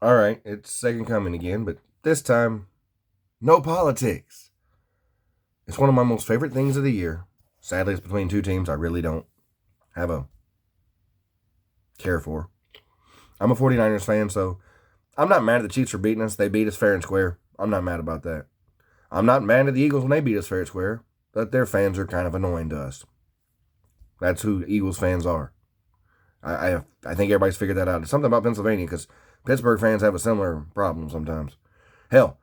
All right, it's second coming again, but this time, no politics. It's one of my most favorite things of the year. Sadly, it's between two teams I really don't have a care for. I'm a 49ers fan, so I'm not mad at the Chiefs for beating us. They beat us fair and square. I'm not mad about that. I'm not mad at the Eagles when they beat us fair and square, but their fans are kind of annoying to us. That's who Eagles fans are. I think everybody's figured that out. It's something about Pennsylvania because Pittsburgh fans have a similar problem sometimes. Hell,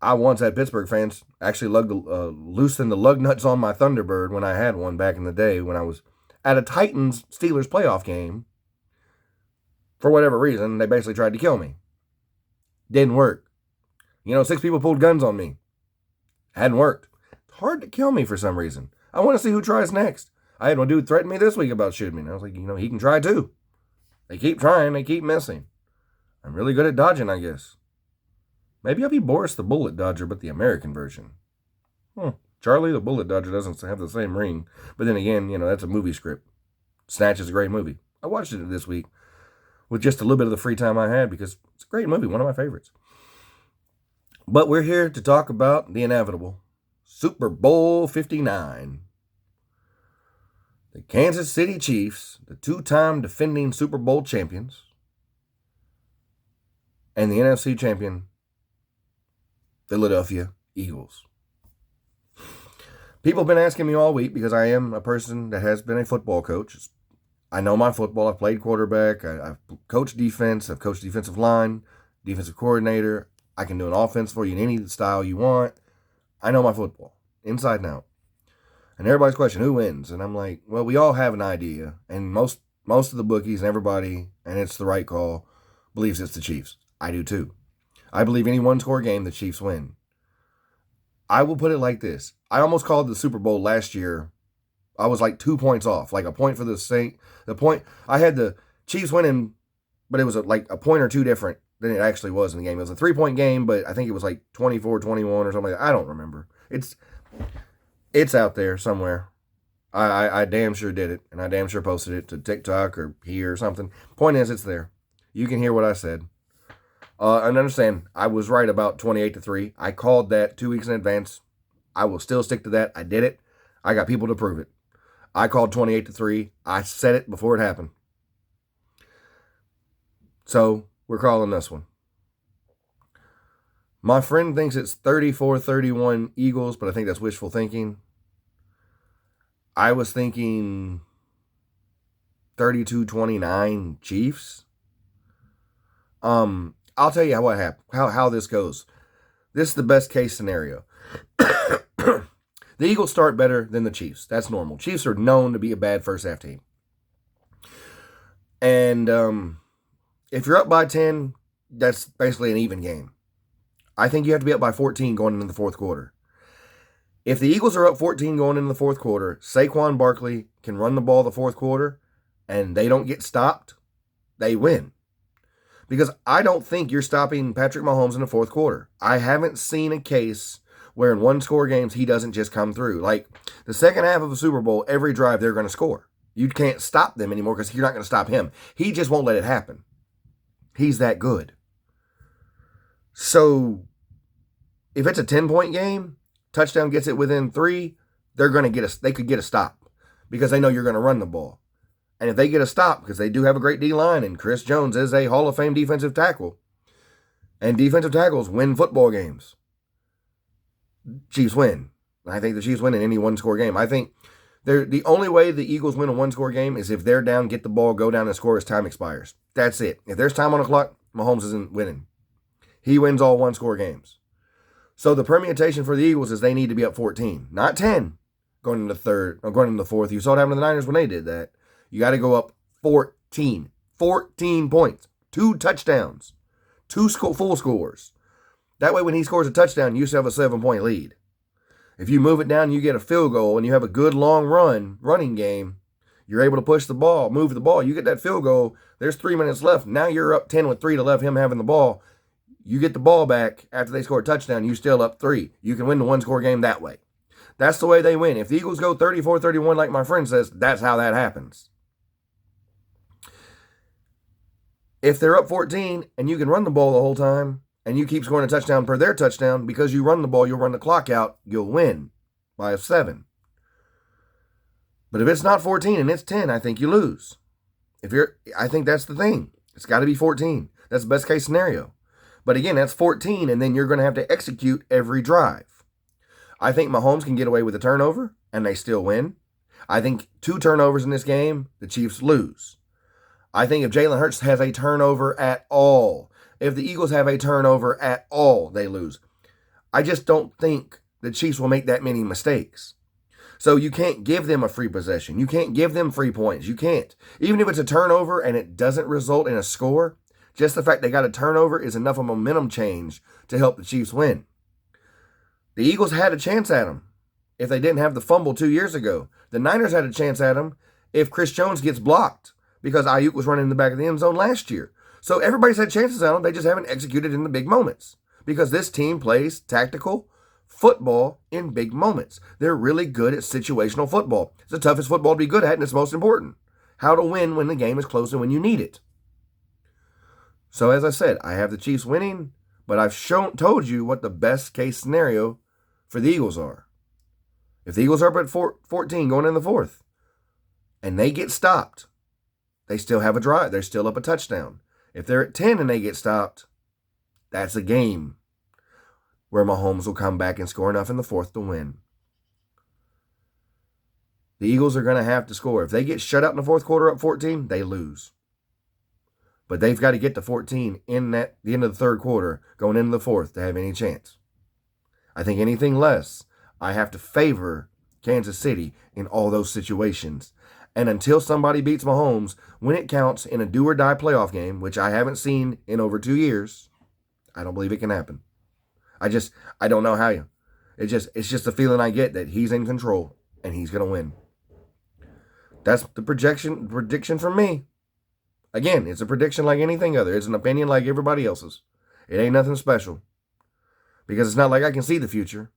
I once had Pittsburgh fans actually loosen the lug nuts on my Thunderbird when I had one back in the day when I was at a Titans Steelers playoff game. For whatever reason, they basically tried to kill me. Didn't work. 6 people pulled guns on me. Hadn't worked. It's hard to kill me for some reason. I want to see who tries next. I had one dude threaten me this week about shooting me. And I was like, he can try too. They keep trying, they keep missing. I'm really good at dodging, I guess. Maybe I'll be Boris the Bullet Dodger, but the American version. Charlie the Bullet Dodger doesn't have the same ring. But then again, that's a movie script. Snatch is a great movie. I watched it this week with just a little bit of the free time I had because it's a great movie, one of my favorites. But we're here to talk about the inevitable. Super Bowl 59. The Kansas City Chiefs, the two-time defending Super Bowl champions, and the NFC champion, Philadelphia Eagles. People have been asking me all week because I am a person that has been a football coach. I know my football. I've played quarterback. I've coached defense. I've coached defensive line, defensive coordinator. I can do an offense for you in any style you want. I know my football, inside and out. And everybody's question, who wins? And I'm like, well, we all have an idea. And most of the bookies and everybody, and it's the right call, believes it's the Chiefs. I do too. I believe any one-score game, the Chiefs win. I will put it like this. I almost called the Super Bowl last year. I was like 2 points off, like a point for the point. I had the Chiefs winning, but it was like a point or two different than it actually was in the game. It was a 3-point game, but I think it was like 24-21 or something like that. I don't remember. It's out there somewhere. I damn sure did it, and I damn sure posted it to TikTok or here or something. Point is, it's there. You can hear what I said. And understand, I was right about 28-3. I called that 2 weeks in advance. I will still stick to that. I did it. I got people to prove it. I called 28-3. I said it before it happened. So, we're calling this one. My friend thinks it's 34-31 Eagles, but I think that's wishful thinking. I was thinking 32-29 Chiefs. I'll tell you how this goes. This is the best case scenario. The Eagles start better than the Chiefs. That's normal. Chiefs are known to be a bad first half team. And if you're up by 10, that's basically an even game. I think you have to be up by 14 going into the fourth quarter. If the Eagles are up 14 going into the fourth quarter, Saquon Barkley can run the ball the fourth quarter, and they don't get stopped, they win. Because I don't think you're stopping Patrick Mahomes in the fourth quarter. I haven't seen a case where in one-score games he doesn't just come through. Like the second half of a Super Bowl, every drive they're going to score. You can't stop them anymore because you're not going to stop him. He just won't let it happen. He's that good. So if it's a 10-point game, touchdown gets it within 3, they could get a stop because they know you're going to run the ball. And if they get a stop, because they do have a great D-line, and Chris Jones is a Hall of Fame defensive tackle, and defensive tackles win football games, Chiefs win. I think the Chiefs win in any one-score game. I think the only way the Eagles win a one-score game is if they're down, get the ball, go down and score as time expires. That's it. If there's time on the clock, Mahomes isn't winning. He wins all one-score games. So the permutation for the Eagles is they need to be up 14, not 10, going into the third or going into the fourth. You saw it happen to the Niners when they did that. You got to go up 14. 14 points. 2 touchdowns. 2 full scores. That way when he scores a touchdown, you still have a 7-point lead. If you move it down and you get a field goal and you have a good long running game, you're able to push the ball, move the ball. You get that field goal. There's 3 minutes left. Now you're up 10 with 3 to left, him having the ball. You get the ball back after they score a touchdown, you still up 3. You can win the one-score game that way. That's the way they win. If the Eagles go 34-31 like my friend says, that's how that happens. If they're up 14 and you can run the ball the whole time and you keep scoring a touchdown per their touchdown, because you run the ball, you'll run the clock out, you'll win by a 7. But if it's not 14 and it's 10, I think you lose. I think that's the thing. It's got to be 14. That's the best case scenario. But again, that's 14, and then you're going to have to execute every drive. I think Mahomes can get away with a turnover, and they still win. I think 2 turnovers in this game, the Chiefs lose. I think if Jalen Hurts has a turnover at all, if the Eagles have a turnover at all, they lose. I just don't think the Chiefs will make that many mistakes. So you can't give them a free possession. You can't give them free points. You can't. Even if it's a turnover and it doesn't result in a score, just the fact they got a turnover is enough of momentum change to help the Chiefs win. The Eagles had a chance at them if they didn't have the fumble 2 years ago. The Niners had a chance at them if Chris Jones gets blocked because Ayuk was running in the back of the end zone last year. So everybody's had chances at them. They just haven't executed in the big moments because this team plays tactical football in big moments. They're really good at situational football. It's the toughest football to be good at, and it's most important. How to win when the game is close and when you need it. So as I said, I have the Chiefs winning, but I've told you what the best case scenario for the Eagles are. If the Eagles are up at 14 going in the fourth, and they get stopped, they still have a drive. They're still up a touchdown. If they're at 10 and they get stopped, that's a game where Mahomes will come back and score enough in the fourth to win. The Eagles are going to have to score. If they get shut out in the fourth quarter up 14, they lose. But they've got to get to 14 in the end of the third quarter, going into the fourth, to have any chance. I think anything less, I have to favor Kansas City in all those situations. And until somebody beats Mahomes, when it counts in a do-or-die playoff game, which I haven't seen in over 2 years, I don't believe it can happen. I don't know how it's just a feeling I get that he's in control and he's going to win. That's the prediction from me. Again, it's a prediction like anything other. It's an opinion like everybody else's. It ain't nothing special. Because it's not like I can see the future.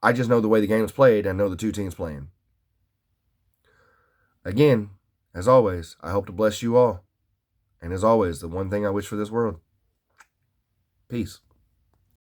I just know the way the game's played and know the two teams playing. Again, as always, I hope to bless you all. And as always, the one thing I wish for this world. Peace.